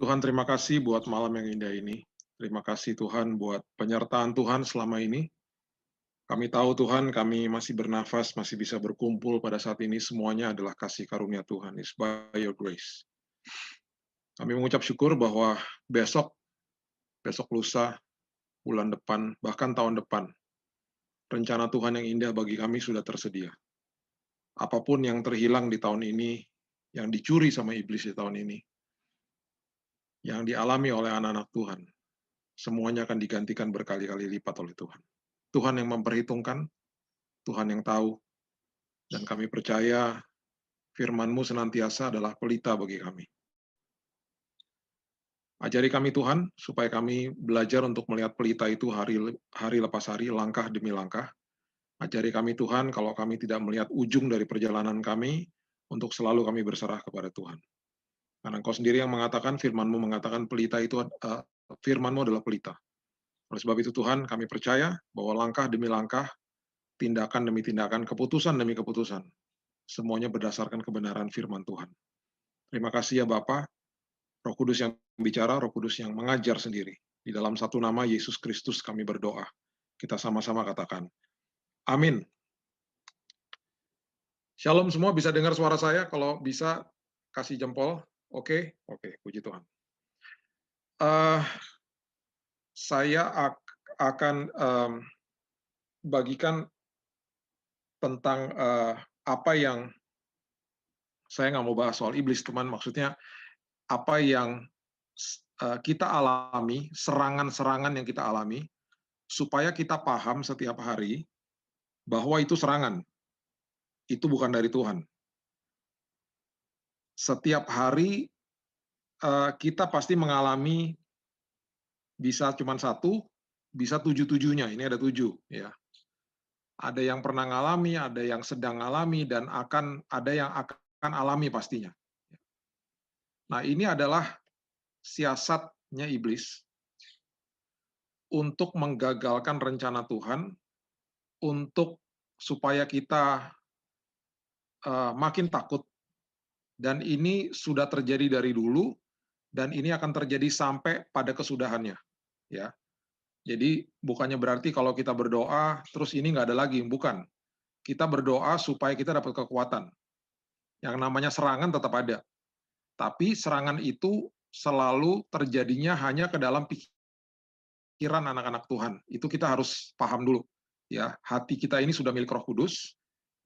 Tuhan, terima kasih buat malam yang indah ini. Terima kasih Tuhan buat penyertaan Tuhan selama ini. Kami tahu Tuhan, kami masih bernafas, masih bisa berkumpul pada saat ini, semuanya adalah kasih karunia Tuhan. It's by your grace. Kami mengucap syukur bahwa besok, besok lusa, bulan depan, bahkan tahun depan, rencana Tuhan yang indah bagi kami sudah tersedia. Apapun yang terhilang di tahun ini, yang dicuri sama iblis di tahun ini, yang dialami oleh anak-anak Tuhan, semuanya akan digantikan berkali-kali lipat oleh Tuhan. Tuhan yang memperhitungkan, Tuhan yang tahu, dan kami percaya firman-Mu senantiasa adalah pelita bagi kami. Ajari kami Tuhan, supaya kami belajar untuk melihat pelita itu hari lepas hari, langkah demi langkah. Ajari kami Tuhan, kalau kami tidak melihat ujung dari perjalanan kami, untuk selalu kami berserah kepada Tuhan. Karena Engkau sendiri yang mengatakan, firman-Mu mengatakan pelita itu, firman-Mu adalah pelita. Oleh sebab itu Tuhan, kami percaya bahwa langkah demi langkah, tindakan demi tindakan, keputusan demi keputusan, semuanya berdasarkan kebenaran firman Tuhan. Terima kasih ya Bapa, Roh Kudus yang bicara, Roh Kudus yang mengajar sendiri. Di dalam satu nama Yesus Kristus kami berdoa. Kita sama-sama katakan, amin. Shalom semua, bisa dengar suara saya? Kalau bisa, kasih jempol. Oke, puji Tuhan. Saya akan bagikan tentang apa yang, saya nggak mau bahas soal iblis, teman, maksudnya apa yang kita alami, serangan-serangan yang kita alami, supaya kita paham setiap hari bahwa itu serangan, itu bukan dari Tuhan. Setiap hari kita pasti mengalami, bisa cuma satu, bisa tujuh-tujuhnya, ini ada 7. Ya. Ada yang pernah ngalami, ada yang sedang ngalami, dan ada yang akan alami pastinya. Nah, ini adalah siasatnya iblis untuk menggagalkan rencana Tuhan, untuk supaya kita makin takut, dan ini sudah terjadi dari dulu, dan ini akan terjadi sampai pada kesudahannya. Ya, jadi bukannya berarti kalau kita berdoa terus ini nggak ada lagi, bukan. Kita berdoa supaya kita dapat kekuatan. Yang namanya serangan tetap ada, tapi serangan itu selalu terjadinya hanya ke dalam pikiran anak-anak Tuhan. Itu kita harus paham dulu. Ya, hati kita ini sudah milik Roh Kudus.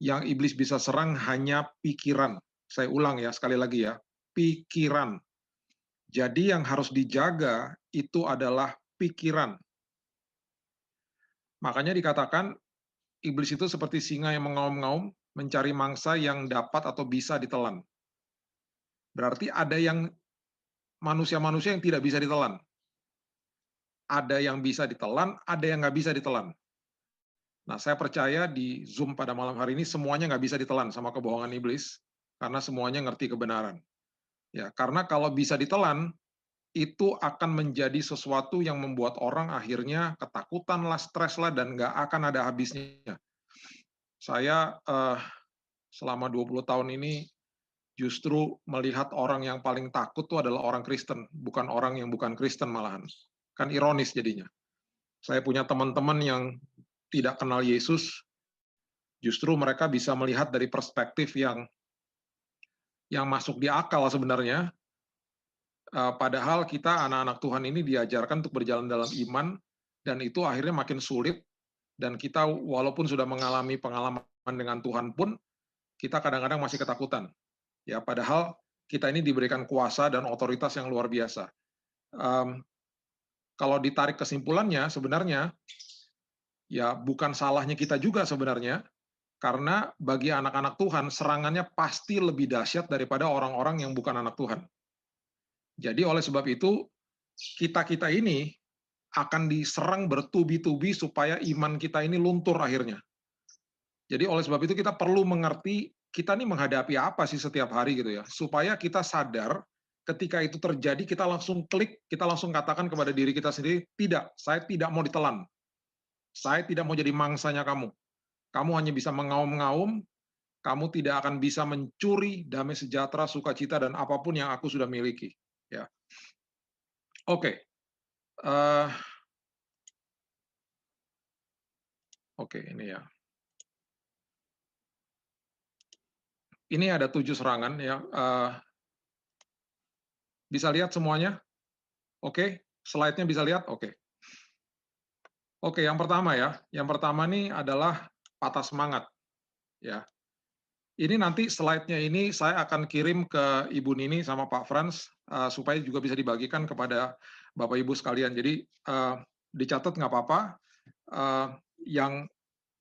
Yang iblis bisa serang hanya pikiran. Saya ulang ya, sekali lagi ya, pikiran. Jadi yang harus dijaga itu adalah pikiran. Makanya dikatakan iblis itu seperti singa yang mengaum-ngaum mencari mangsa yang dapat atau bisa ditelan. Berarti ada yang manusia-manusia yang tidak bisa ditelan. Ada yang bisa ditelan, ada yang nggak bisa ditelan. Nah, saya percaya di Zoom pada malam hari ini semuanya nggak bisa ditelan sama kebohongan iblis, karena semuanya ngerti kebenaran. Ya, karena kalau bisa ditelan, itu akan menjadi sesuatu yang membuat orang akhirnya ketakutan lah, stres lah, dan nggak akan ada habisnya. Saya selama 20 tahun ini justru melihat orang yang paling takut itu adalah orang Kristen, bukan orang yang bukan Kristen malahan. Kan ironis jadinya. Saya punya teman-teman yang tidak kenal Yesus, justru mereka bisa melihat dari perspektif yang masuk di akal sebenarnya. Padahal kita anak-anak Tuhan ini diajarkan untuk berjalan dalam iman, dan itu akhirnya makin sulit, dan kita walaupun sudah mengalami pengalaman dengan Tuhan pun, kita kadang-kadang masih ketakutan. Ya, padahal kita ini diberikan kuasa dan otoritas yang luar biasa. Kalau ditarik kesimpulannya, sebenarnya ya bukan salahnya kita juga sebenarnya, karena bagi anak-anak Tuhan, serangannya pasti lebih dahsyat daripada orang-orang yang bukan anak Tuhan. Jadi oleh sebab itu, kita-kita ini akan diserang bertubi-tubi supaya iman kita ini luntur akhirnya. Jadi oleh sebab itu kita perlu mengerti, kita ini menghadapi apa sih setiap hari gitu ya, supaya kita sadar ketika itu terjadi, kita langsung klik, kita langsung katakan kepada diri kita sendiri, tidak, saya tidak mau ditelan. Saya tidak mau jadi mangsanya kamu. Kamu hanya bisa mengaum-ngaum, kamu tidak akan bisa mencuri damai sejahtera, sukacita, dan apapun yang aku sudah miliki. Ya. Oke, eee, oke ini ya. Ini ada 7 serangan ya, bisa lihat semuanya? Oke, slide-nya bisa lihat? Oke. Oke, yang pertama ya, yang pertama nih adalah patah semangat, ya. Ini nanti slide-nya ini saya akan kirim ke Ibu Nini sama Pak Frans, supaya juga bisa dibagikan kepada Bapak Ibu sekalian. Jadi, dicatat nggak apa-apa, eee, yang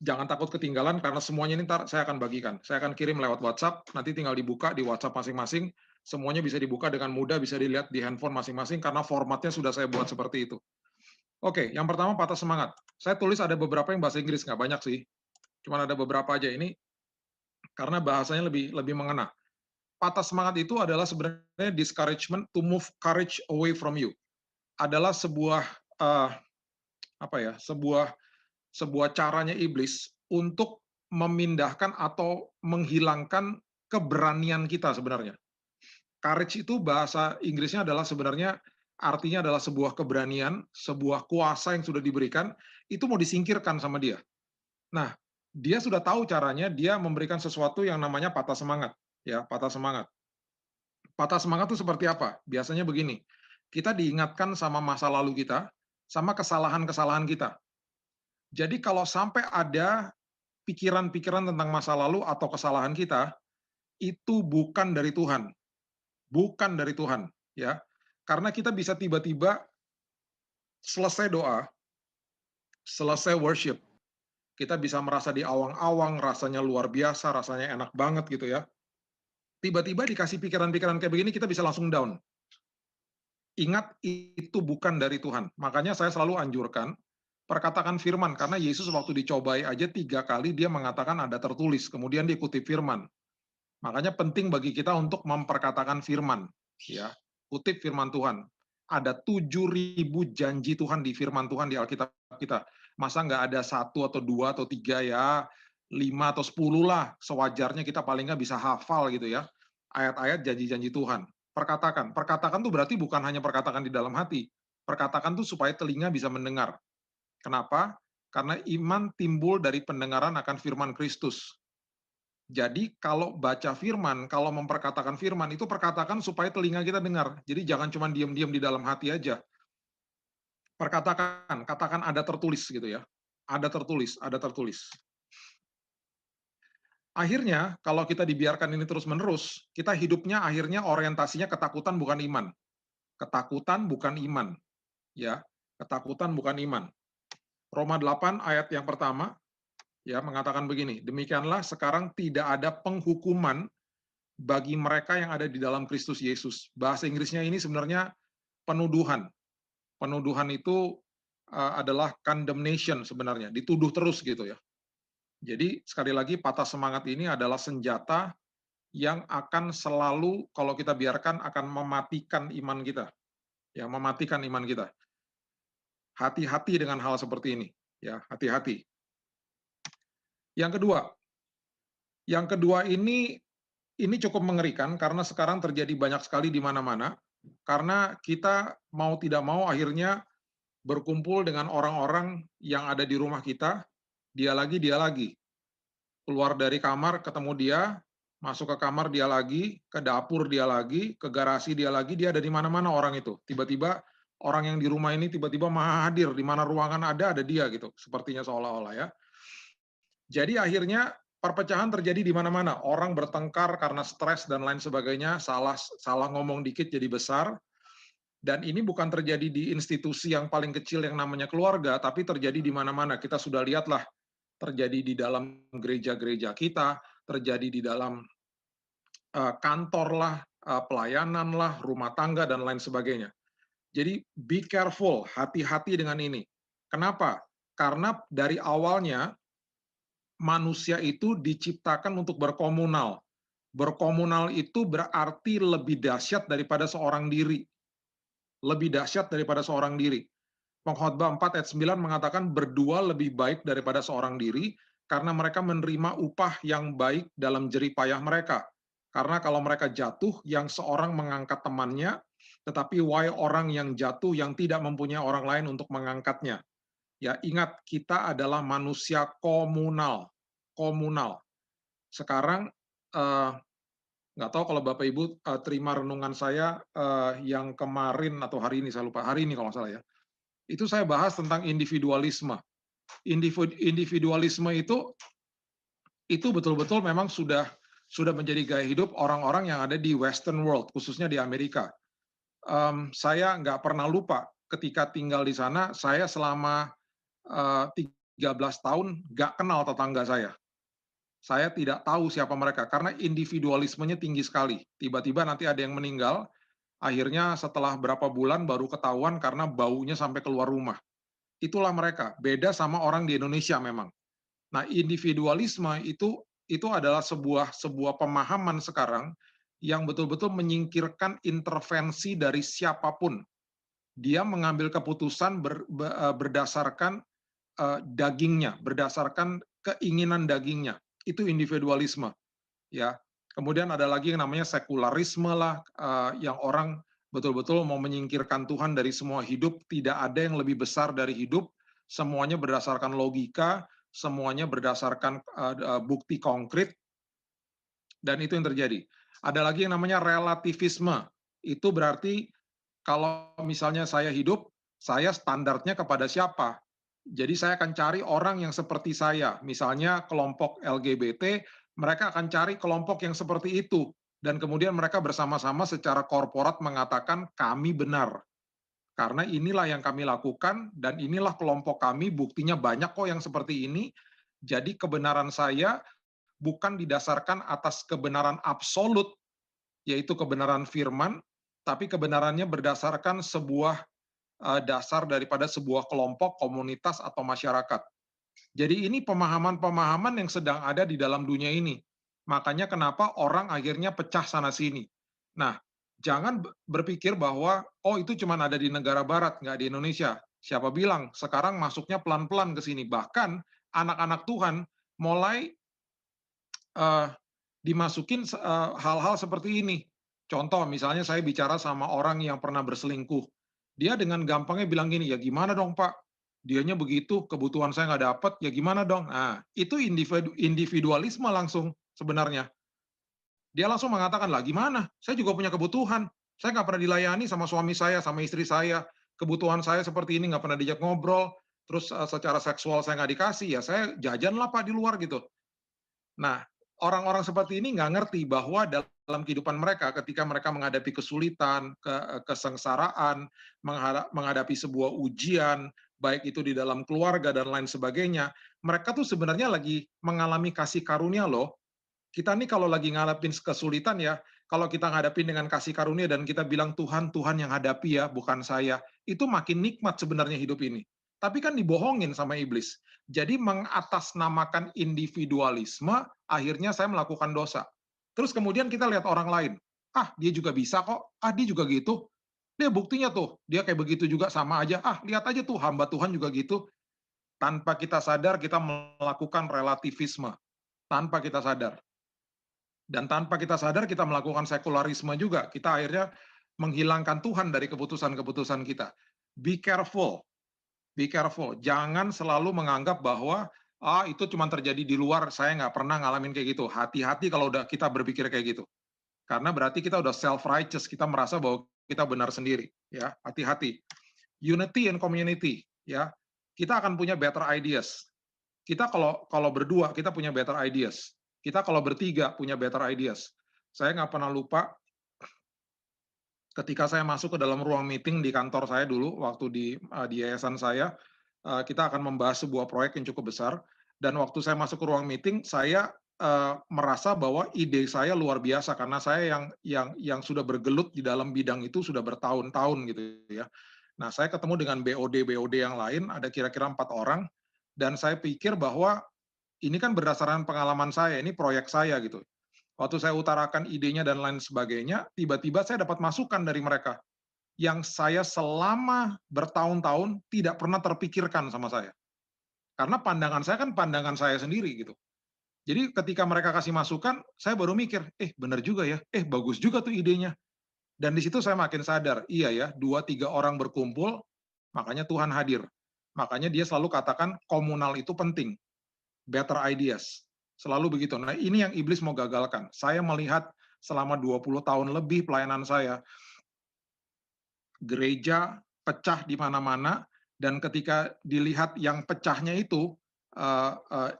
jangan takut ketinggalan karena semuanya ini entar saya akan bagikan. Saya akan kirim lewat WhatsApp, nanti tinggal dibuka di WhatsApp masing-masing, semuanya bisa dibuka dengan mudah, bisa dilihat di handphone masing-masing karena formatnya sudah saya buat seperti itu. Oke, yang pertama patah semangat. Saya tulis ada beberapa yang bahasa Inggris, nggak banyak sih, cuman ada beberapa aja ini karena bahasanya lebih lebih mengena. Patah semangat itu adalah sebenarnya discouragement to move courage away from you. Adalah sebuah, eee, apa ya, sebuah caranya iblis untuk memindahkan atau menghilangkan keberanian kita sebenarnya. Courage itu bahasa Inggrisnya adalah sebenarnya artinya adalah sebuah keberanian, sebuah kuasa yang sudah diberikan, itu mau disingkirkan sama dia. Nah, dia sudah tahu caranya, dia memberikan sesuatu yang namanya patah semangat, ya, patah semangat. Patah semangat itu seperti apa? Biasanya begini, kita diingatkan sama masa lalu kita, sama kesalahan-kesalahan kita. Jadi kalau sampai ada pikiran-pikiran tentang masa lalu atau kesalahan kita, itu bukan dari Tuhan, bukan dari Tuhan, ya. Karena kita bisa tiba-tiba selesai doa, selesai worship, kita bisa merasa di awang-awang, rasanya luar biasa, rasanya enak banget gitu ya. Tiba-tiba dikasih pikiran-pikiran kayak begini, kita bisa langsung down. Ingat, itu bukan dari Tuhan. Makanya saya selalu anjurkan, perkatakan firman, karena Yesus waktu dicobai aja 3 kali dia mengatakan ada tertulis, kemudian dia kutip firman. Makanya penting bagi kita untuk memperkatakan firman, ya. Kutip firman Tuhan. Ada 7.000 janji Tuhan di firman Tuhan di Alkitab kita. Masa nggak ada 1 atau 2 atau 3 ya, 5 atau 10 lah, sewajarnya kita paling nggak bisa hafal gitu ya, ayat-ayat janji-janji Tuhan. Perkatakan. Perkatakan tuh berarti bukan hanya perkatakan di dalam hati. Perkatakan tuh supaya telinga bisa mendengar. Kenapa? Karena iman timbul dari pendengaran akan firman Kristus. Jadi kalau baca firman, kalau memperkatakan firman, itu perkatakan supaya telinga kita dengar. Jadi jangan cuma diam-diam di dalam hati aja. Perkatakan, katakan ada tertulis gitu ya. Ada tertulis, ada tertulis. Akhirnya, kalau kita dibiarkan ini terus-menerus, kita hidupnya akhirnya orientasinya ketakutan bukan iman. Ketakutan bukan iman, ya. Ketakutan bukan iman. Roma 8 ayat yang pertama, ya, mengatakan begini, demikianlah sekarang tidak ada penghukuman bagi mereka yang ada di dalam Kristus Yesus. Bahasa Inggrisnya ini sebenarnya penuduhan. Penuduhan itu adalah condemnation sebenarnya, dituduh terus gitu ya. Jadi sekali lagi patah semangat ini adalah senjata yang akan selalu kalau kita biarkan akan mematikan iman kita, ya mematikan iman kita. Hati-hati dengan hal seperti ini, ya hati-hati. Yang kedua, ini cukup mengerikan karena sekarang terjadi banyak sekali di mana-mana. Karena kita mau tidak mau akhirnya berkumpul dengan orang-orang yang ada di rumah kita, dia lagi. Keluar dari kamar ketemu dia, masuk ke kamar dia lagi, ke dapur dia lagi, ke garasi dia ada di mana-mana orang itu. Tiba-tiba orang yang di rumah ini tiba-tiba maha hadir, di mana ruangan ada dia gitu, sepertinya seolah-olah ya. Jadi akhirnya perpecahan terjadi di mana-mana. Orang bertengkar karena stres dan lain sebagainya, salah salah ngomong dikit jadi besar. Dan ini bukan terjadi di institusi yang paling kecil yang namanya keluarga, tapi terjadi di mana-mana. Kita sudah lihatlah terjadi di dalam gereja-gereja kita, terjadi di dalam kantor lah, pelayanan lah, rumah tangga dan lain sebagainya. Jadi be careful, hati-hati dengan ini. Kenapa? Karena dari awalnya manusia itu diciptakan untuk berkomunal. Berkomunal itu berarti lebih dahsyat daripada seorang diri. Lebih dahsyat daripada seorang diri. Pengkhotbah 4 ayat 9 mengatakan berdua lebih baik daripada seorang diri karena mereka menerima upah yang baik dalam jerih payah mereka. Karena kalau mereka jatuh, yang seorang mengangkat temannya, Tetapi why orang yang jatuh yang tidak mempunyai orang lain untuk mengangkatnya. Ya, ingat kita adalah manusia komunal. Komunal. Sekarang nggak tahu kalau Bapak Ibu terima renungan saya yang kemarin atau hari ini, saya lupa, hari ini kalau nggak salah ya. Itu saya bahas tentang individualisme. Individualisme itu betul-betul memang sudah menjadi gaya hidup orang-orang yang ada di Western world, khususnya di Amerika. Saya nggak pernah lupa ketika tinggal di sana, saya selama 13 tahun nggak kenal tetangga saya. Saya tidak tahu siapa mereka, karena individualismenya tinggi sekali. Tiba-tiba nanti ada yang meninggal, akhirnya setelah berapa bulan baru ketahuan karena baunya sampai keluar rumah. Itulah mereka, beda sama orang di Indonesia memang. Nah, individualisme itu adalah sebuah pemahaman sekarang yang betul-betul menyingkirkan intervensi dari siapapun. Dia mengambil keputusan berdasarkan dagingnya, berdasarkan keinginan dagingnya. Itu individualisme, ya. Kemudian ada lagi yang namanya sekularisme lah, yang orang betul-betul mau menyingkirkan Tuhan dari semua hidup, tidak ada yang lebih besar dari hidup, semuanya berdasarkan logika, semuanya berdasarkan bukti konkret, dan itu yang terjadi. Ada lagi yang namanya relativisme. Itu berarti kalau misalnya saya hidup, saya standarnya kepada siapa? Jadi saya akan cari orang yang seperti saya. Misalnya kelompok LGBT, mereka akan cari kelompok yang seperti itu. Dan kemudian mereka bersama-sama secara korporat mengatakan kami benar. Karena inilah yang kami lakukan dan inilah kelompok kami, buktinya banyak kok yang seperti ini. Jadi kebenaran saya bukan didasarkan atas kebenaran absolut, yaitu kebenaran firman, tapi kebenarannya berdasarkan sebuah dasar daripada sebuah kelompok, komunitas, atau masyarakat. Jadi ini pemahaman-pemahaman yang sedang ada di dalam dunia ini. Makanya kenapa orang akhirnya pecah sana-sini. Nah, jangan berpikir bahwa, oh itu cuma ada di negara barat, nggak di Indonesia. Siapa bilang, sekarang masuknya pelan-pelan ke sini. Bahkan anak-anak Tuhan mulai dimasukin hal-hal seperti ini. Contoh, misalnya saya bicara sama orang yang pernah berselingkuh. Dia dengan gampangnya bilang gini, ya gimana dong Pak? Dianya begitu, kebutuhan saya nggak dapat, ya gimana dong? Nah, itu individualisme langsung sebenarnya. Dia langsung mengatakan, lah gimana? Saya juga punya kebutuhan. Saya nggak pernah dilayani sama suami saya, sama istri saya. Kebutuhan saya seperti ini, nggak pernah diajak ngobrol. Terus secara seksual saya nggak dikasih, ya saya jajan lah Pak di luar gitu. Nah, orang-orang seperti ini nggak ngerti bahwa dalam kehidupan mereka, ketika mereka menghadapi kesulitan, kesengsaraan, menghadapi sebuah ujian, baik itu di dalam keluarga dan lain sebagainya, mereka tuh sebenarnya lagi mengalami kasih karunia loh. Kita nih kalau lagi ngadapin kesulitan ya, kalau kita ngadapin dengan kasih karunia dan kita bilang, Tuhan, Tuhan yang hadapi ya, bukan saya, itu makin nikmat sebenarnya hidup ini. Tapi kan dibohongin sama iblis. Jadi mengatasnamakan individualisme, akhirnya saya melakukan dosa. Terus kemudian kita lihat orang lain. Ah, dia juga bisa kok. Ah, dia juga gitu. Dia buktinya tuh, dia kayak begitu juga sama aja. Ah, lihat aja tuh, hamba Tuhan juga gitu. Tanpa kita sadar, kita melakukan relativisme. Tanpa kita sadar. Dan tanpa kita sadar, kita melakukan sekularisme juga. Kita akhirnya menghilangkan Tuhan dari keputusan-keputusan kita. Be careful. Be careful, jangan selalu menganggap bahwa itu cuma terjadi di luar, saya nggak pernah ngalamin kayak gitu. Hati-hati kalau udah kita berpikir kayak gitu. Karena berarti kita udah self-righteous, kita merasa bahwa kita benar sendiri. Ya, hati-hati. Unity and community, ya. Kita akan punya better ideas. Kita kalau berdua, kita punya better ideas. Kita kalau bertiga punya better ideas. Saya nggak pernah lupa ketika saya masuk ke dalam ruang meeting di kantor saya dulu, waktu di yayasan saya, kita akan membahas sebuah proyek yang cukup besar, dan waktu saya masuk ke ruang meeting, saya merasa bahwa ide saya luar biasa, karena saya yang sudah bergelut di dalam bidang itu sudah bertahun-tahun gitu ya. Nah, saya ketemu dengan BOD-BOD yang lain, ada kira-kira 4 orang, dan saya pikir bahwa ini kan berdasarkan pengalaman saya, ini proyek saya gitu. Waktu saya utarakan idenya dan lain sebagainya, tiba-tiba saya dapat masukan dari mereka yang saya selama bertahun-tahun tidak pernah terpikirkan sama saya. Karena pandangan saya kan pandangan saya sendiri gitu. Jadi ketika mereka kasih masukan, saya baru mikir, benar juga ya, bagus juga tuh idenya. Dan di situ saya makin sadar, iya ya, 2, 3 orang berkumpul, makanya Tuhan hadir. Makanya dia selalu katakan komunal itu penting, better ideas. Selalu begitu. Nah, ini yang iblis mau gagalkan. Saya melihat selama 20 tahun lebih pelayanan saya, gereja pecah di mana-mana, dan ketika dilihat yang pecahnya itu,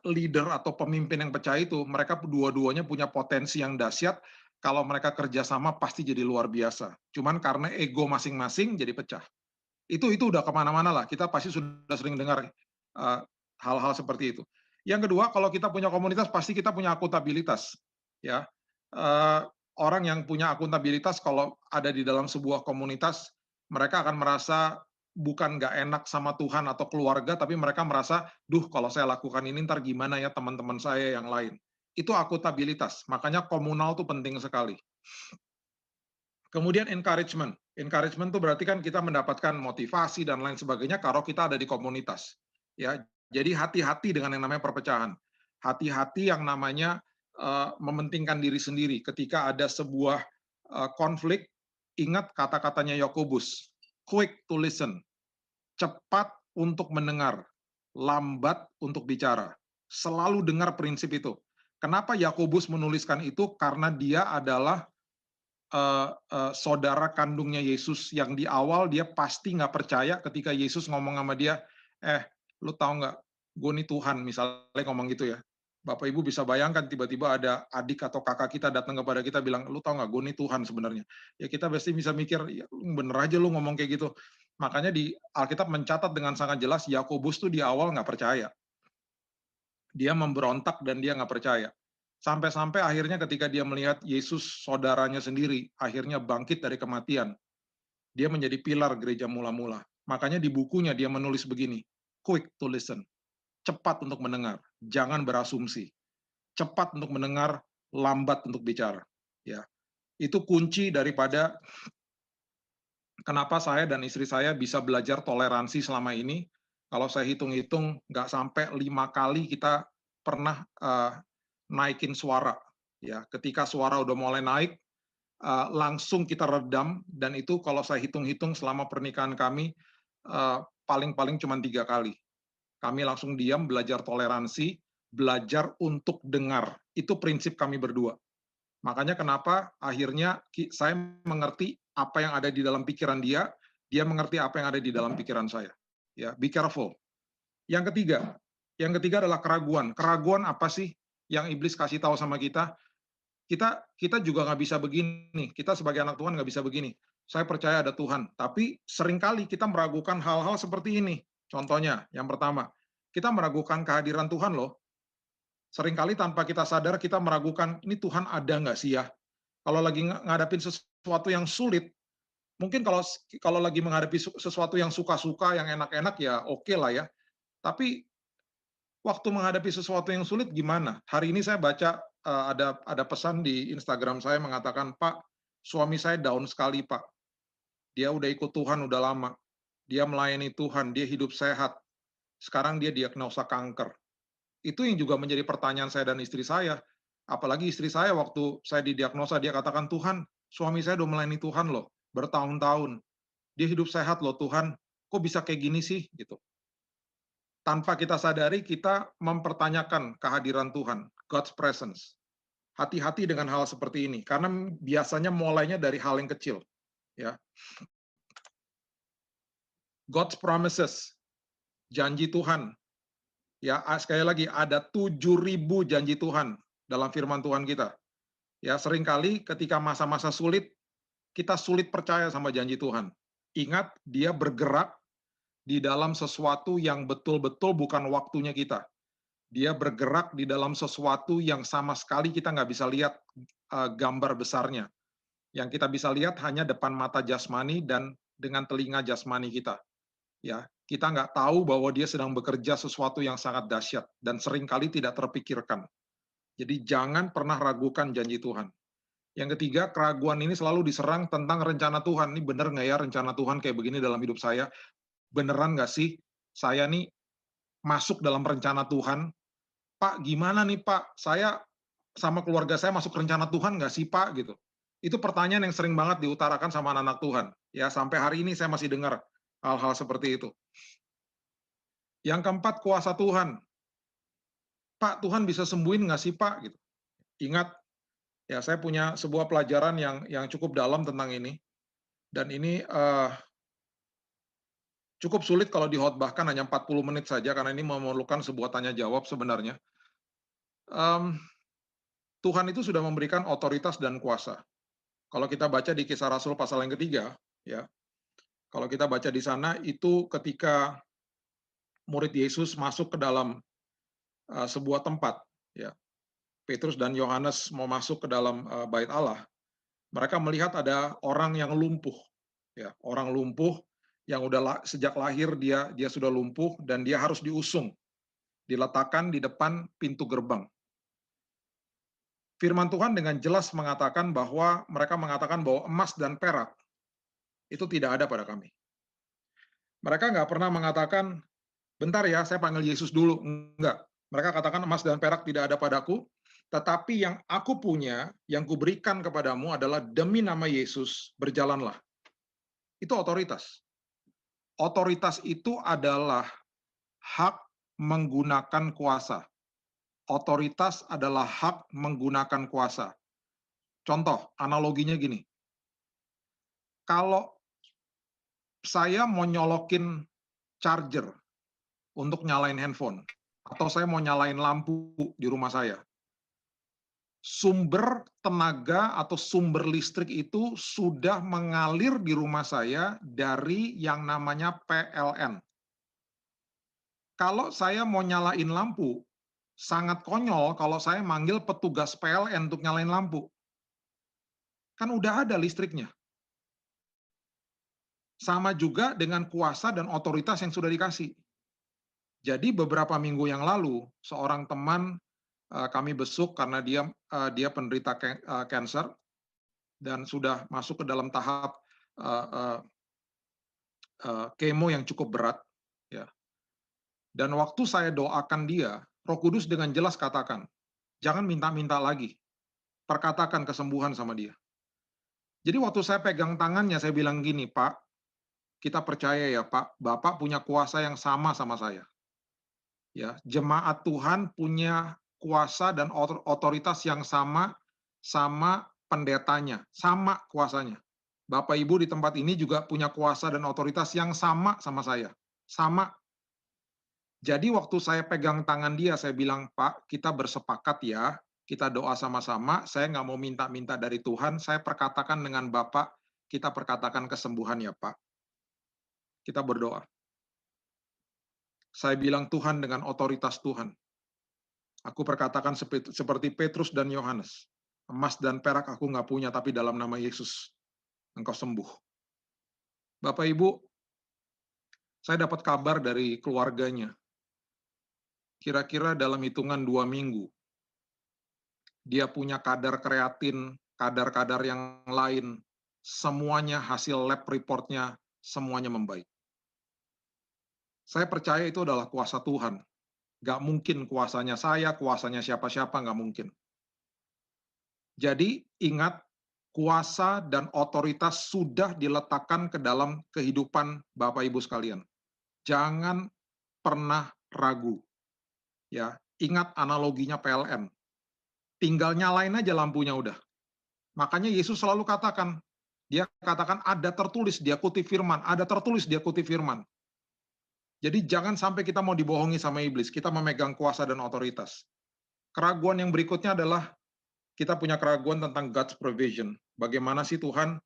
leader atau pemimpin yang pecah itu, mereka dua-duanya punya potensi yang dahsyat, kalau mereka kerjasama pasti jadi luar biasa. Cuman karena ego masing-masing jadi pecah. Itu udah kemana-mana lah, kita pasti sudah sering dengar hal-hal seperti itu. Yang kedua, kalau kita punya komunitas, pasti kita punya akuntabilitas. Ya, orang yang punya akuntabilitas kalau ada di dalam sebuah komunitas, mereka akan merasa bukan nggak enak sama Tuhan atau keluarga, tapi mereka merasa, duh kalau saya lakukan ini ntar gimana ya teman-teman saya yang lain. Itu akuntabilitas, makanya komunal itu penting sekali. Kemudian encouragement. Encouragement itu berarti kan kita mendapatkan motivasi dan lain sebagainya kalau kita ada di komunitas. Ya, jadi hati-hati dengan yang namanya perpecahan. Hati-hati yang namanya mementingkan diri sendiri. Ketika ada sebuah konflik, ingat kata-katanya Yakobus, quick to listen, cepat untuk mendengar, lambat untuk bicara. Selalu dengar prinsip itu. Kenapa Yakobus menuliskan itu? Karena dia adalah saudara kandungnya Yesus yang di awal dia pasti nggak percaya ketika Yesus ngomong sama dia, lu tahu nggak, gue nih Tuhan, misalnya ngomong gitu ya. Bapak Ibu bisa bayangkan tiba-tiba ada adik atau kakak kita datang kepada kita bilang, lu tahu nggak, gue nih Tuhan sebenarnya. Ya kita pasti bisa mikir, ya, bener aja lu ngomong kayak gitu. Makanya di Alkitab mencatat dengan sangat jelas, Yakobus tuh di awal nggak percaya. Dia memberontak dan dia nggak percaya. Sampai-sampai akhirnya ketika dia melihat Yesus saudaranya sendiri, akhirnya bangkit dari kematian. Dia menjadi pilar gereja mula-mula. Makanya di bukunya dia menulis begini, quick to listen, cepat untuk mendengar, jangan berasumsi. Cepat untuk mendengar, lambat untuk bicara. Ya, itu kunci daripada kenapa saya dan istri saya bisa belajar toleransi selama ini. Kalau saya hitung-hitung, nggak sampai 5 kali kita pernah naikin suara. Ya, ketika suara udah mulai naik, langsung kita redam, dan itu kalau saya hitung-hitung selama pernikahan kami, paling-paling cuma 3 kali. Kami langsung diam, belajar toleransi, belajar untuk dengar. Itu prinsip kami berdua. Makanya kenapa akhirnya saya mengerti apa yang ada di dalam pikiran dia, dia mengerti apa yang ada di dalam pikiran saya. Ya, be careful. Yang ketiga adalah keraguan. Keraguan apa sih yang iblis kasih tahu sama kita? Kita juga nggak bisa begini. Kita sebagai anak Tuhan nggak bisa begini. Saya percaya ada Tuhan, tapi seringkali kita meragukan hal-hal seperti ini. Contohnya, yang pertama, kita meragukan kehadiran Tuhan loh. Seringkali tanpa kita sadar kita meragukan, ini Tuhan ada nggak sih ya? Kalau lagi ngadapin sesuatu yang sulit, mungkin kalau lagi menghadapi sesuatu yang suka-suka, yang enak-enak ya oke lah ya. Tapi waktu menghadapi sesuatu yang sulit gimana? Hari ini saya baca ada pesan di Instagram saya mengatakan, Pak, suami saya down sekali Pak. Dia udah ikut Tuhan udah lama. Dia melayani Tuhan, dia hidup sehat. Sekarang dia diagnosa kanker. Itu yang juga menjadi pertanyaan saya dan istri saya. Apalagi istri saya waktu saya didiagnosa, dia katakan, Tuhan, suami saya udah melayani Tuhan loh, bertahun-tahun. Dia hidup sehat loh Tuhan, kok bisa kayak gini sih? Gitu. Tanpa kita sadari, kita mempertanyakan kehadiran Tuhan, God's presence. Hati-hati dengan hal seperti ini, karena biasanya mulainya dari hal yang kecil. Ya. God's promises, janji Tuhan. Ya, sekali lagi, ada 7.000 janji Tuhan dalam firman Tuhan kita. Ya, seringkali ketika masa-masa sulit, kita sulit percaya sama janji Tuhan. Ingat, dia bergerak di dalam sesuatu yang betul-betul bukan waktunya kita. Dia bergerak di dalam sesuatu yang sama sekali kita nggak bisa lihat gambar besarnya. Yang kita bisa lihat hanya depan mata jasmani dan dengan telinga jasmani kita. Ya, kita nggak tahu bahwa dia sedang bekerja sesuatu yang sangat dahsyat dan seringkali tidak terpikirkan. Jadi jangan pernah ragukan janji Tuhan. Yang ketiga, keraguan ini selalu diserang tentang rencana Tuhan. Ini benar nggak ya rencana Tuhan kayak begini dalam hidup saya? Beneran nggak sih saya nih masuk dalam rencana Tuhan? Pak, gimana nih Pak? Saya sama keluarga saya masuk rencana Tuhan nggak sih Pak? Gitu. Itu pertanyaan yang sering banget diutarakan sama anak-anak Tuhan. Ya, sampai hari ini saya masih dengar hal-hal seperti itu. Yang keempat, kuasa Tuhan. Pak, Tuhan bisa sembuhin nggak sih, Pak? Gitu. Ingat, ya saya punya sebuah pelajaran yang cukup dalam tentang ini. Dan ini cukup sulit kalau dihotbahkan hanya 40 menit saja, karena ini memerlukan sebuah tanya jawab sebenarnya. Tuhan itu sudah memberikan otoritas dan kuasa. Kalau kita baca di Kisah Rasul pasal yang ketiga, ya, kalau kita baca di sana itu ketika murid Yesus masuk ke dalam sebuah tempat, ya, Petrus dan Yohanes mau masuk ke dalam bait Allah, mereka melihat ada orang yang lumpuh, ya, orang lumpuh yang sejak lahir dia sudah lumpuh dan dia harus diusung, diletakkan di depan pintu gerbang. Firman Tuhan dengan jelas mengatakan bahwa mereka mengatakan bahwa emas dan perak itu tidak ada pada kami. Mereka nggak pernah mengatakan, bentar ya, saya panggil Yesus dulu. Enggak. Mereka katakan emas dan perak tidak ada padaku, tetapi yang aku punya, yang kuberikan kepadamu adalah demi nama Yesus, berjalanlah. Itu otoritas. Otoritas itu adalah hak menggunakan kuasa. Otoritas adalah hak menggunakan kuasa. Contoh, analoginya gini. Kalau saya mau nyolokin charger untuk nyalain handphone, atau saya mau nyalain lampu di rumah saya, sumber tenaga atau sumber listrik itu sudah mengalir di rumah saya dari yang namanya PLN. Kalau saya mau nyalain lampu, sangat konyol kalau saya manggil petugas PLN untuk nyalain lampu. Kan udah ada listriknya. Sama juga dengan kuasa dan otoritas yang sudah dikasih. Jadi beberapa minggu yang lalu, seorang teman kami besuk karena dia penderita kanker dan sudah masuk ke dalam tahap kemo yang cukup berat, ya. Dan waktu saya doakan dia, Roh Kudus dengan jelas katakan, jangan minta-minta lagi, perkatakan kesembuhan sama dia. Jadi waktu saya pegang tangannya, saya bilang gini, Pak, kita percaya ya Pak, Bapak punya kuasa yang sama sama saya. Ya, jemaat Tuhan punya kuasa dan otoritas yang sama pendetanya, sama kuasanya. Bapak Ibu di tempat ini juga punya kuasa dan otoritas yang sama sama saya. Sama. Jadi waktu saya pegang tangan dia, saya bilang, Pak, kita bersepakat ya, kita doa sama-sama, saya nggak mau minta-minta dari Tuhan, saya perkatakan dengan Bapak, kita perkatakan kesembuhan ya Pak. Kita berdoa. Saya bilang Tuhan dengan otoritas Tuhan. Aku perkatakan seperti Petrus dan Yohanes. Emas dan perak aku nggak punya, tapi dalam nama Yesus, engkau sembuh. Bapak Ibu, saya dapat kabar dari keluarganya. Kira-kira dalam hitungan 2 minggu, dia punya kadar kreatin, kadar-kadar yang lain, semuanya hasil lab report-nya, semuanya membaik. Saya percaya itu adalah kuasa Tuhan. Nggak mungkin kuasanya saya, kuasanya siapa-siapa, nggak mungkin. Jadi ingat, kuasa dan otoritas sudah diletakkan ke dalam kehidupan Bapak Ibu sekalian. Jangan pernah ragu. Ya, ingat analoginya PLN. Tinggal nyalain aja lampunya udah. Makanya Yesus selalu katakan, dia katakan ada tertulis, dia kutip firman, ada tertulis, dia kutip firman. Jadi jangan sampai kita mau dibohongi sama iblis, kita memegang kuasa dan otoritas. Keraguan yang berikutnya adalah kita punya keraguan tentang God's provision. Bagaimana sih Tuhan,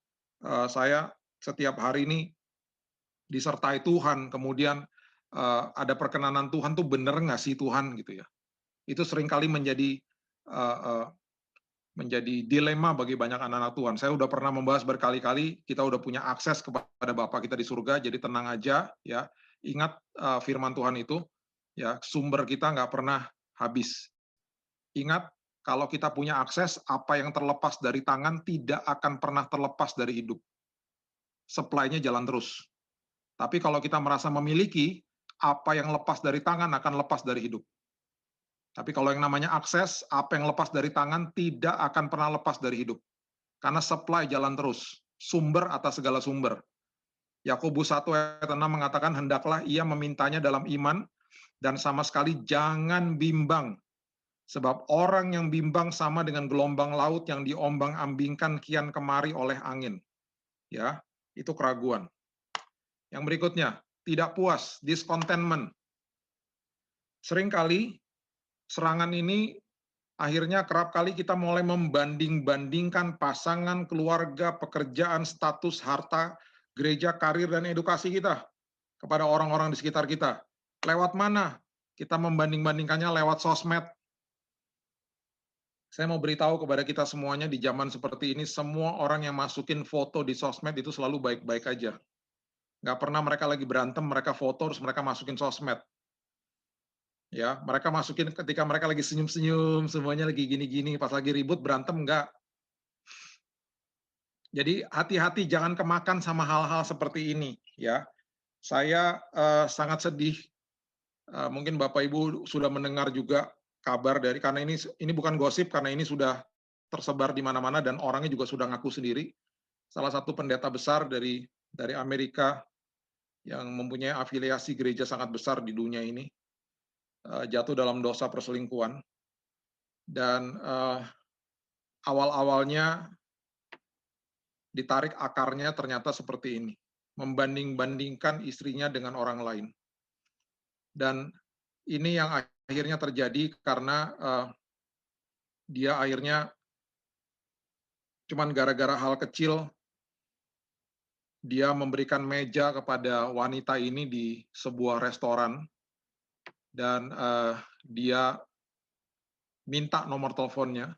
saya setiap hari ini disertai Tuhan, kemudian ada perkenanan Tuhan tuh bener nggak sih Tuhan gitu ya. Itu seringkali menjadi dilema bagi banyak anak-anak Tuhan. Saya udah pernah membahas berkali-kali, kita udah punya akses kepada Bapa kita di surga, jadi tenang aja ya. Ingat firman Tuhan itu, ya, sumber kita nggak pernah habis. Ingat, kalau kita punya akses, apa yang terlepas dari tangan tidak akan pernah terlepas dari hidup. Supply-nya jalan terus. Tapi kalau kita merasa memiliki, apa yang lepas dari tangan akan lepas dari hidup. Tapi kalau yang namanya akses, apa yang lepas dari tangan tidak akan pernah lepas dari hidup. karena supply jalan terus, sumber atas segala sumber. Yakobus 1 ayat 6 mengatakan, hendaklah ia memintanya dalam iman, dan sama sekali jangan bimbang. Sebab orang yang bimbang sama dengan gelombang laut yang diombang-ambingkan kian kemari oleh angin. Ya, itu keraguan. Yang berikutnya, tidak puas, discontentment. Seringkali serangan ini akhirnya kerap kali kita mulai membanding-bandingkan pasangan, keluarga, pekerjaan, status, harta, gereja, karir, dan edukasi kita kepada orang-orang di sekitar kita. Lewat mana? Kita membanding-bandingkannya lewat sosmed. Saya mau beritahu kepada kita semuanya di zaman seperti ini, semua orang yang masukin foto di sosmed itu selalu baik-baik aja. Nggak pernah mereka lagi berantem, mereka foto, terus mereka masukin sosmed. Ya, mereka masukin ketika mereka lagi senyum-senyum, semuanya lagi gini-gini, pas lagi ribut, berantem, enggak. Jadi hati-hati jangan kemakan sama hal-hal seperti ini. Ya, saya sangat sedih. Mungkin Bapak Ibu sudah mendengar juga kabar dari, karena ini bukan gosip, karena ini sudah tersebar di mana-mana dan orangnya juga sudah ngaku sendiri. Salah satu pendeta besar dari Amerika yang mempunyai afiliasi gereja sangat besar di dunia ini jatuh dalam dosa perselingkuhan. Dan awal-awalnya ditarik akarnya ternyata seperti ini, membanding-bandingkan istrinya dengan orang lain. Dan ini yang akhirnya terjadi karena dia akhirnya cuman gara-gara hal kecil, dia memberikan meja kepada wanita ini di sebuah restoran, dan dia minta nomor teleponnya,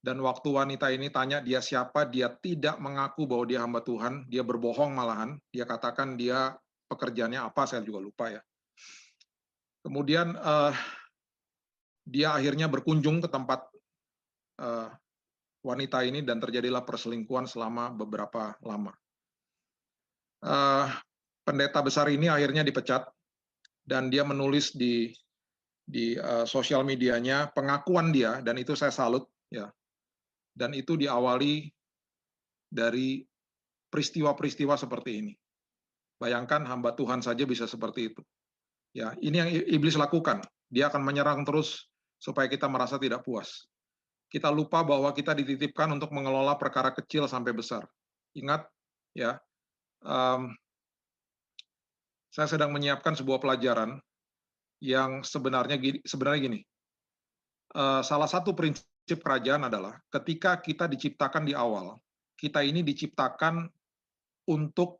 dan waktu wanita ini tanya dia siapa, dia tidak mengaku bahwa dia hamba Tuhan, dia berbohong malahan, dia katakan dia pekerjaannya apa, saya juga lupa ya. Kemudian dia akhirnya berkunjung ke tempat wanita ini dan terjadilah perselingkuhan selama beberapa lama. Pendeta besar ini akhirnya dipecat dan dia menulis di sosial medianya pengakuan dia, dan itu saya salut ya. Dan itu diawali dari peristiwa-peristiwa seperti ini. Bayangkan hamba Tuhan saja bisa seperti itu. Ya, ini yang iblis lakukan. Dia akan menyerang terus supaya kita merasa tidak puas. Kita lupa bahwa kita dititipkan untuk mengelola perkara kecil sampai besar. Ingat, ya, saya sedang menyiapkan sebuah pelajaran yang sebenarnya gini. Salah satu prinsip kerajaan adalah ketika kita diciptakan di awal, kita ini diciptakan untuk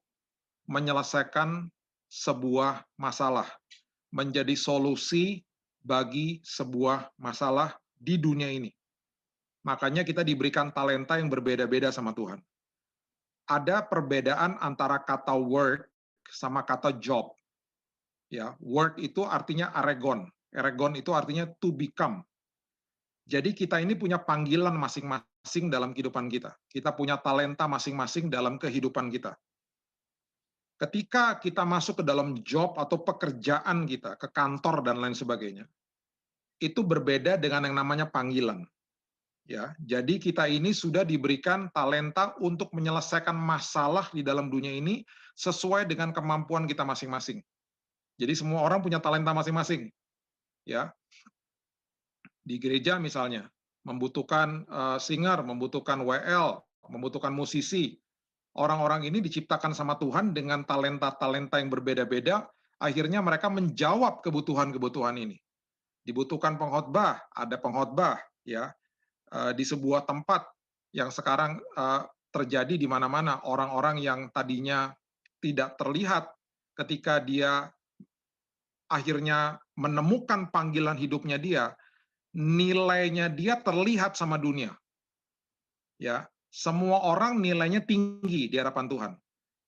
menyelesaikan sebuah masalah, menjadi solusi bagi sebuah masalah di dunia ini. Makanya kita diberikan talenta yang berbeda-beda sama Tuhan. Ada perbedaan antara kata work sama kata job. Ya, work itu artinya aregon. Aregon itu artinya to become. Jadi kita ini punya panggilan masing-masing dalam kehidupan kita. Kita punya talenta masing-masing dalam kehidupan kita. Ketika kita masuk ke dalam job atau pekerjaan kita, ke kantor dan lain sebagainya, itu berbeda dengan yang namanya panggilan. Ya, jadi kita ini sudah diberikan talenta untuk menyelesaikan masalah di dalam dunia ini sesuai dengan kemampuan kita masing-masing. Jadi semua orang punya talenta masing-masing. Ya. Di gereja misalnya, membutuhkan singer, membutuhkan WL, membutuhkan musisi. Orang-orang ini diciptakan sama Tuhan dengan talenta-talenta yang berbeda-beda, akhirnya mereka menjawab kebutuhan-kebutuhan ini. Dibutuhkan pengkhotbah, ada pengkhotbah, ya. Di sebuah tempat yang sekarang terjadi di mana-mana, orang-orang yang tadinya tidak terlihat ketika dia akhirnya menemukan panggilan hidupnya dia, nilainya dia terlihat sama dunia. Ya, semua orang nilainya tinggi di hadapan Tuhan.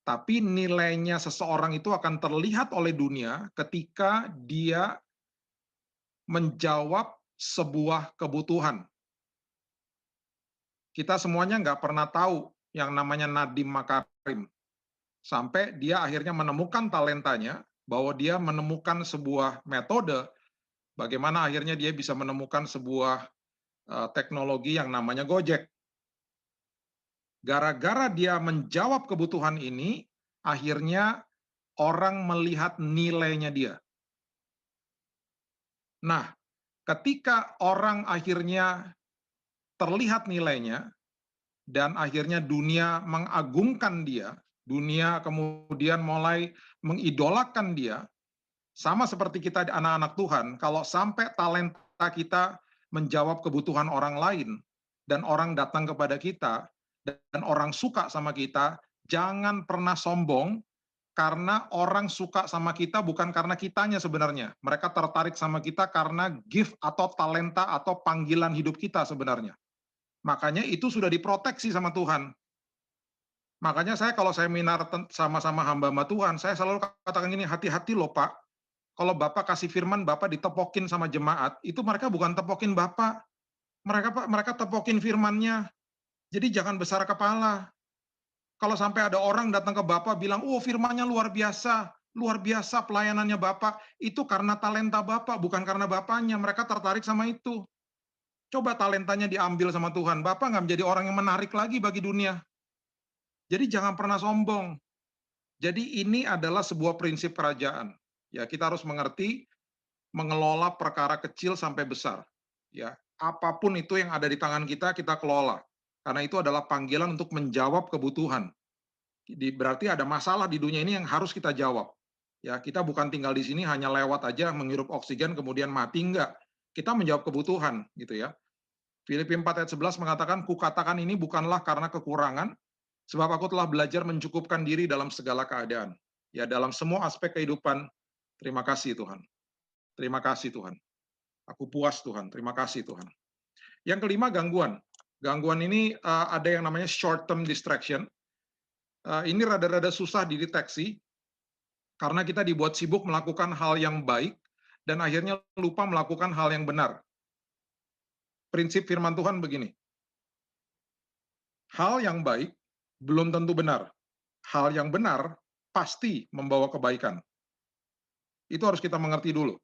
Tapi nilainya seseorang itu akan terlihat oleh dunia ketika dia menjawab sebuah kebutuhan. Kita semuanya nggak pernah tahu yang namanya Nadiem Makarim. Sampai dia akhirnya menemukan talentanya, bahwa dia menemukan sebuah metode, bagaimana akhirnya dia bisa menemukan sebuah teknologi yang namanya Gojek. Gara-gara dia menjawab kebutuhan ini, akhirnya orang melihat nilainya dia. Nah, ketika orang akhirnya terlihat nilainya, dan akhirnya dunia mengagungkan dia, dunia kemudian mulai mengidolakan dia, sama seperti kita anak-anak Tuhan, kalau sampai talenta kita menjawab kebutuhan orang lain, dan orang datang kepada kita, dan orang suka sama kita, jangan pernah sombong, karena orang suka sama kita bukan karena kitanya sebenarnya. Mereka tertarik sama kita karena gift atau talenta atau panggilan hidup kita sebenarnya. Makanya itu sudah diproteksi sama Tuhan. Makanya saya kalau seminar sama-sama hamba-hamba Tuhan, saya selalu katakan gini, hati-hati loh Pak, kalau Bapak kasih firman, Bapak ditepokin sama jemaat, itu mereka bukan tepokin Bapak, mereka tepokin firmannya. Jadi jangan besar kepala. Kalau sampai ada orang datang ke Bapak bilang, oh firmannya luar biasa pelayanannya Bapak, itu karena talenta Bapak, bukan karena Bapaknya, mereka tertarik sama itu. Coba talentanya diambil sama Tuhan, Bapak nggak menjadi orang yang menarik lagi bagi dunia. Jadi jangan pernah sombong. Jadi ini adalah sebuah prinsip kerajaan. Ya, kita harus mengerti mengelola perkara kecil sampai besar. Ya, apapun itu yang ada di tangan kita, kita kelola. Karena itu adalah panggilan untuk menjawab kebutuhan. Berarti ada masalah di dunia ini yang harus kita jawab. Ya, kita bukan tinggal di sini hanya lewat aja menghirup oksigen kemudian mati, enggak. Kita menjawab kebutuhan, gitu ya. Filipi 4 ayat 11 mengatakan, kukatakan ini bukanlah karena kekurangan, sebab aku telah belajar mencukupkan diri dalam segala keadaan. Ya, dalam semua aspek kehidupan, terima kasih Tuhan. Terima kasih Tuhan. Aku puas Tuhan, terima kasih Tuhan. Yang kelima, gangguan. Gangguan ini ada yang namanya short term distraction. Ini rada-rada susah dideteksi, karena kita dibuat sibuk melakukan hal yang baik, dan akhirnya lupa melakukan hal yang benar. Prinsip firman Tuhan begini, hal yang baik belum tentu benar. Hal yang benar pasti membawa kebaikan. Itu harus kita mengerti dulu.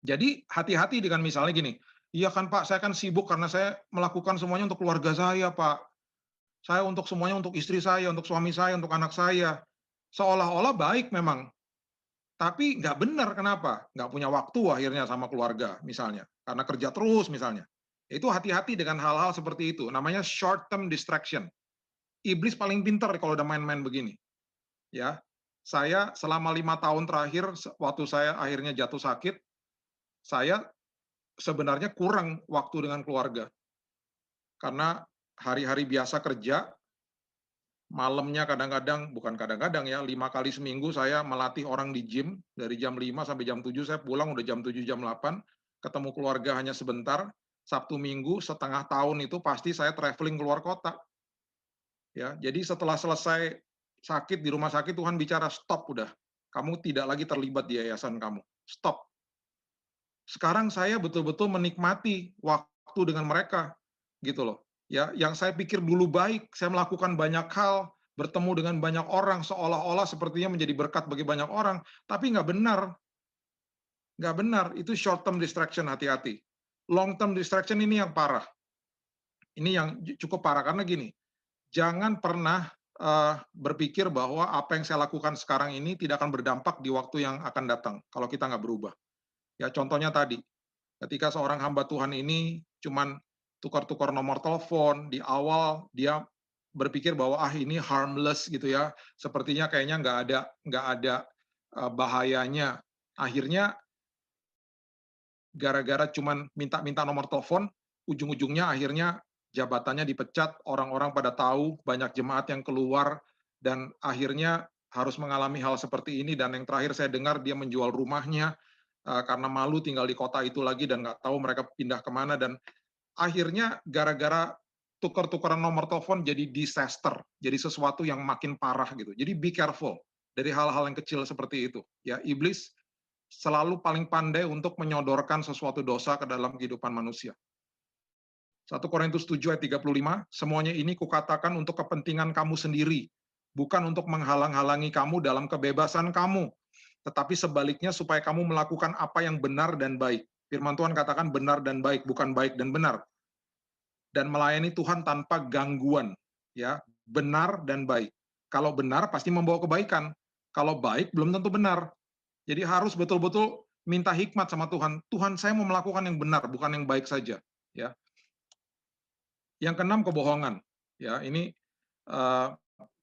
Jadi hati-hati dengan misalnya gini, iya kan Pak, saya kan sibuk karena saya melakukan semuanya untuk keluarga saya Pak. Saya untuk semuanya untuk istri saya, untuk suami saya, untuk anak saya. Seolah-olah baik memang. Tapi nggak benar, kenapa? Nggak punya waktu akhirnya sama keluarga misalnya. Karena kerja terus misalnya. Itu hati-hati dengan hal-hal seperti itu. Namanya short term distraction. Iblis paling pintar kalau udah main-main begini. Ya, saya selama 5 tahun terakhir, waktu saya akhirnya jatuh sakit, saya sebenarnya kurang waktu dengan keluarga. Karena hari-hari biasa kerja, malamnya kadang-kadang, bukan kadang-kadang ya, 5 kali seminggu saya melatih orang di gym, dari jam 5 sampai jam 7, saya pulang udah jam 7, jam 8, ketemu keluarga hanya sebentar, Sabtu Minggu, setengah tahun itu pasti saya traveling keluar kota. Ya, jadi setelah selesai sakit di rumah sakit, Tuhan bicara, stop udah, kamu tidak lagi terlibat di yayasan kamu, stop. Sekarang saya betul-betul menikmati waktu dengan mereka, gitu loh. Ya, yang saya pikir dulu baik, saya melakukan banyak hal, bertemu dengan banyak orang, seolah-olah sepertinya menjadi berkat bagi banyak orang, tapi nggak benar. Nggak benar, itu short term distraction, hati-hati. Long term distraction ini yang parah. Ini yang cukup parah, karena gini, jangan pernah berpikir bahwa apa yang saya lakukan sekarang ini tidak akan berdampak di waktu yang akan datang, kalau kita nggak berubah. Ya, contohnya tadi, ketika seorang hamba Tuhan ini cuman tukar-tukar nomor telepon, di awal dia berpikir bahwa ini harmless gitu ya, sepertinya kayaknya nggak ada bahayanya. Akhirnya gara-gara cuman minta-minta nomor telepon, ujung-ujungnya akhirnya jabatannya dipecat, orang-orang pada tahu, banyak jemaat yang keluar, dan akhirnya harus mengalami hal seperti ini. Dan yang terakhir saya dengar dia menjual rumahnya karena malu tinggal di kota itu lagi dan nggak tahu mereka pindah kemana, dan akhirnya gara-gara tukar-tukaran nomor telepon jadi disaster, jadi sesuatu yang makin parah gitu. Jadi be careful dari hal-hal yang kecil seperti itu. Ya, iblis selalu paling pandai untuk menyodorkan sesuatu dosa ke dalam kehidupan manusia. 1 Korintus 7 ayat 35, semuanya ini kukatakan untuk kepentingan kamu sendiri, bukan untuk menghalang-halangi kamu dalam kebebasan kamu, tetapi sebaliknya supaya kamu melakukan apa yang benar dan baik. Firman Tuhan katakan benar dan baik, bukan baik dan benar. Dan melayani Tuhan tanpa gangguan. ya, benar dan baik. Kalau benar pasti membawa kebaikan, kalau baik belum tentu benar. Jadi harus betul-betul minta hikmat sama Tuhan. Tuhan, saya mau melakukan yang benar, bukan yang baik saja, ya. Yang keenam, kebohongan. Ya, ini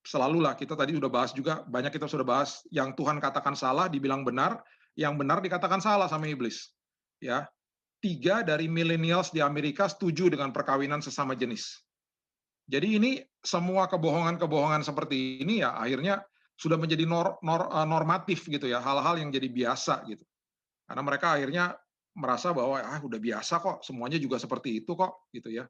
selalulah kita tadi sudah bahas juga, banyak kita sudah bahas yang Tuhan katakan salah dibilang benar, yang benar dikatakan salah sama iblis. Ya, 3 dari millennials di Amerika setuju dengan perkawinan sesama jenis. Jadi ini semua kebohongan-kebohongan seperti ini ya akhirnya sudah menjadi normatif gitu ya, hal-hal yang jadi biasa gitu. Karena mereka akhirnya merasa bahwa, "Ah, udah biasa kok, semuanya juga seperti itu kok," gitu ya.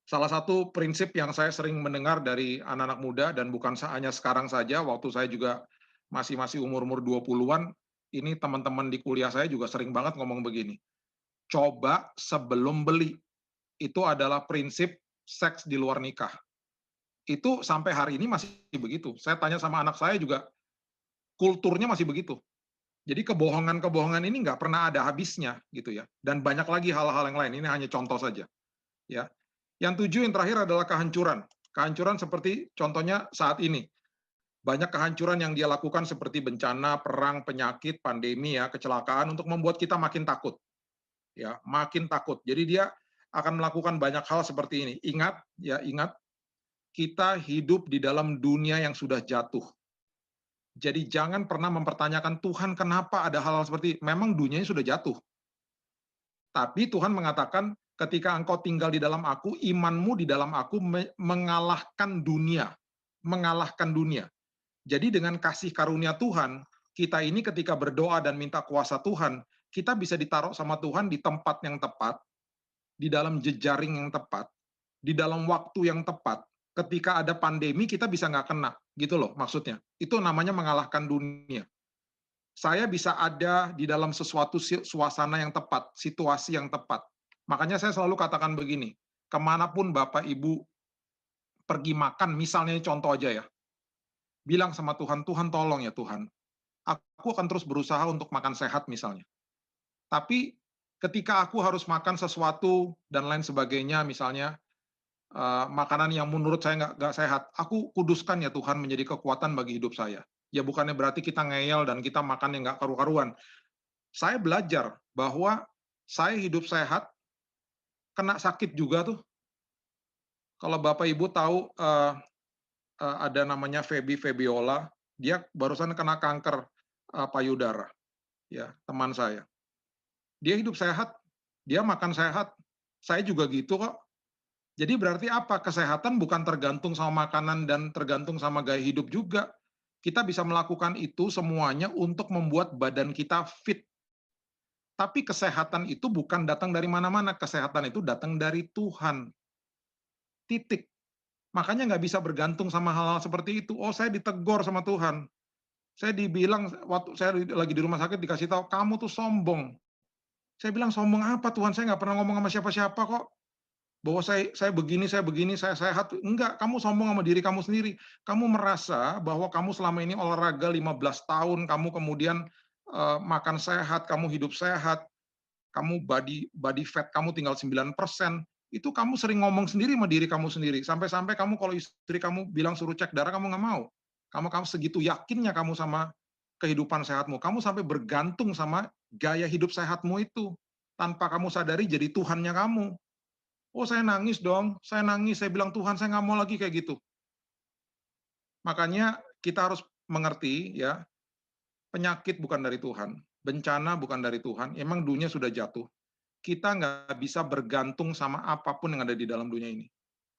Salah satu prinsip yang saya sering mendengar dari anak-anak muda dan bukan hanya sekarang saja, waktu saya juga masih umur-umur 20-an, ini teman-teman di kuliah saya juga sering banget ngomong begini, "Coba sebelum beli." Itu adalah prinsip seks di luar nikah. Itu sampai hari ini masih begitu. Saya tanya sama anak saya juga, kulturnya masih begitu. Jadi kebohongan-kebohongan ini nggak pernah ada habisnya gitu ya. Dan banyak lagi hal-hal yang lain. Ini hanya contoh saja. Ya. Yang tujuh yang terakhir adalah kehancuran. Kehancuran seperti contohnya saat ini. Banyak kehancuran yang dia lakukan seperti bencana, perang, penyakit, pandemi ya, kecelakaan untuk membuat kita makin takut. Ya, makin takut. Jadi dia akan melakukan banyak hal seperti ini. Ingat, ya ingat, kita hidup di dalam dunia yang sudah jatuh. Jadi jangan pernah mempertanyakan Tuhan kenapa ada hal-hal seperti ini. Memang dunianya sudah jatuh. Tapi Tuhan mengatakan ketika engkau tinggal di dalam aku, imanmu di dalam aku mengalahkan dunia. Mengalahkan dunia. Jadi dengan kasih karunia Tuhan, kita ini ketika berdoa dan minta kuasa Tuhan, kita bisa ditaruh sama Tuhan di tempat yang tepat, di dalam jejaring yang tepat, di dalam waktu yang tepat, ketika ada pandemi kita bisa nggak kena, gitu loh maksudnya. Itu namanya mengalahkan dunia. Saya bisa ada di dalam sesuatu suasana yang tepat, situasi yang tepat. Makanya saya selalu katakan begini, kemanapun Bapak Ibu pergi makan, misalnya contoh aja ya, bilang sama Tuhan, Tuhan tolong ya Tuhan, aku akan terus berusaha untuk makan sehat misalnya. Tapi ketika aku harus makan sesuatu dan lain sebagainya, misalnya makanan yang menurut saya nggak sehat, aku kuduskan ya Tuhan menjadi kekuatan bagi hidup saya. Ya bukannya berarti kita ngeyel dan kita makan yang nggak karu-karuan. Saya belajar bahwa saya hidup sehat, kena sakit juga tuh. Kalau Bapak Ibu tahu ada namanya Febiola, dia barusan kena kanker payudara, ya teman saya. Dia hidup sehat, dia makan sehat, saya juga gitu kok. Jadi berarti apa? Kesehatan bukan tergantung sama makanan dan tergantung sama gaya hidup juga. Kita bisa melakukan itu semuanya untuk membuat badan kita fit. Tapi kesehatan itu bukan datang dari mana-mana. Kesehatan itu datang dari Tuhan. Titik. Makanya nggak bisa bergantung sama hal-hal seperti itu. Oh, saya ditegur sama Tuhan. Saya dibilang, waktu saya lagi di rumah sakit dikasih tahu, kamu tuh sombong. Saya bilang, sombong apa Tuhan? Saya nggak pernah ngomong sama siapa-siapa kok. Bahwa saya begini, saya sehat. Enggak, kamu sombong sama diri kamu sendiri. Kamu merasa bahwa kamu selama ini olahraga 15 tahun, kamu kemudian makan sehat, kamu hidup sehat, kamu body fat kamu tinggal 9%, itu kamu sering ngomong sendiri sama diri kamu sendiri. Sampai-sampai kamu kalau istri kamu bilang suruh cek darah, kamu nggak mau. Kamu segitu yakinnya kamu sama kehidupan sehatmu. Kamu sampai bergantung sama gaya hidup sehatmu itu. Tanpa kamu sadari jadi Tuhannya kamu. Oh, saya nangis dong, saya nangis, saya bilang, "Tuhan, saya nggak mau lagi kayak gitu." Makanya kita harus mengerti ya, penyakit bukan dari Tuhan, bencana bukan dari Tuhan, emang dunia sudah jatuh. Kita nggak bisa bergantung sama apapun yang ada di dalam dunia ini.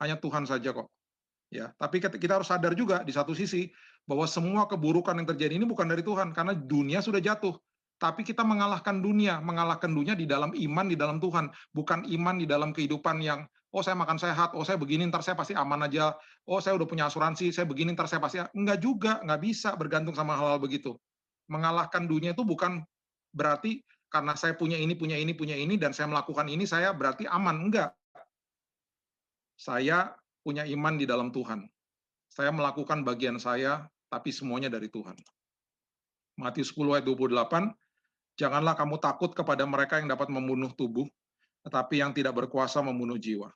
Hanya Tuhan saja kok. Ya, tapi kita harus sadar juga di satu sisi bahwa semua keburukan yang terjadi ini bukan dari Tuhan karena dunia sudah jatuh. Tapi kita mengalahkan dunia di dalam iman di dalam Tuhan, bukan iman di dalam kehidupan yang oh saya makan sehat, oh saya begini ntar saya pasti aman aja, oh saya udah punya asuransi, saya begini ntar saya pasti enggak juga, nggak bisa bergantung sama hal-hal begitu. Mengalahkan dunia itu bukan berarti karena saya punya ini dan saya melakukan ini saya berarti aman, enggak. Saya punya iman di dalam Tuhan. Saya melakukan bagian saya, tapi semuanya dari Tuhan. Matius 10 ayat 28, janganlah kamu takut kepada mereka yang dapat membunuh tubuh, tetapi yang tidak berkuasa membunuh jiwa.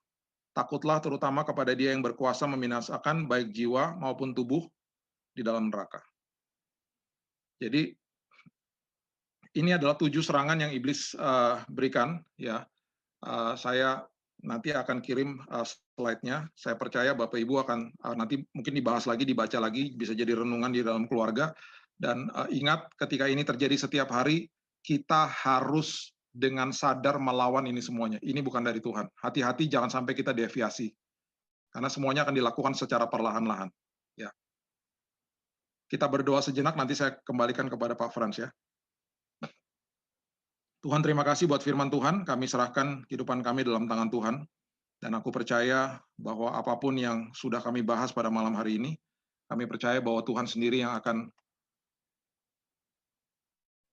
Takutlah terutama kepada Dia yang berkuasa membinasakan baik jiwa maupun tubuh di dalam neraka. Jadi ini adalah 7 serangan yang iblis berikan, ya. Saya nanti akan kirim slide-nya. Saya percaya Bapak Ibu akan nanti mungkin dibahas lagi, dibaca lagi, bisa jadi renungan di dalam keluarga. Dan ingat, ketika ini terjadi setiap hari, kita harus dengan sadar melawan ini semuanya. Ini bukan dari Tuhan. Hati-hati jangan sampai kita deviasi, karena semuanya akan dilakukan secara perlahan-lahan. Ya, kita berdoa sejenak, nanti saya kembalikan kepada Pak Frans ya. Tuhan, terima kasih buat firman Tuhan. Kami serahkan kehidupan kami dalam tangan Tuhan. Dan aku percaya bahwa apapun yang sudah kami bahas pada malam hari ini, kami percaya bahwa Tuhan sendiri yang akan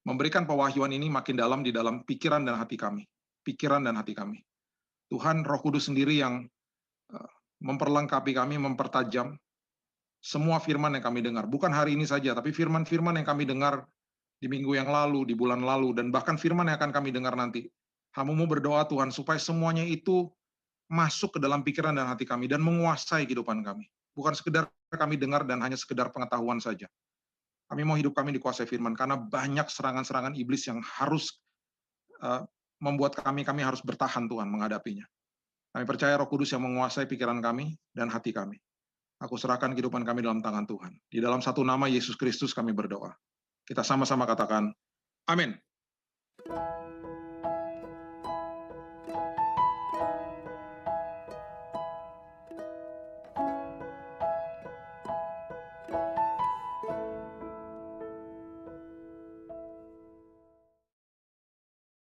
memberikan pewahyuan ini makin dalam di dalam pikiran dan hati kami. Pikiran dan hati kami. Tuhan, Roh Kudus sendiri yang memperlengkapi kami, mempertajam semua firman yang kami dengar. Bukan hari ini saja, tapi firman-firman yang kami dengar di minggu yang lalu, di bulan lalu, dan bahkan firman yang akan kami dengar nanti. Hamba-Mu berdoa Tuhan, supaya semuanya itu masuk ke dalam pikiran dan hati kami, dan menguasai kehidupan kami. Bukan sekedar kami dengar dan hanya sekedar pengetahuan saja. Kami mau hidup kami dikuasai firman, karena banyak serangan-serangan iblis yang harus membuat kami harus bertahan Tuhan menghadapinya. Kami percaya Roh Kudus yang menguasai pikiran kami dan hati kami. Aku serahkan kehidupan kami dalam tangan Tuhan. Di dalam satu nama Yesus Kristus kami berdoa. Kita sama-sama katakan, amin.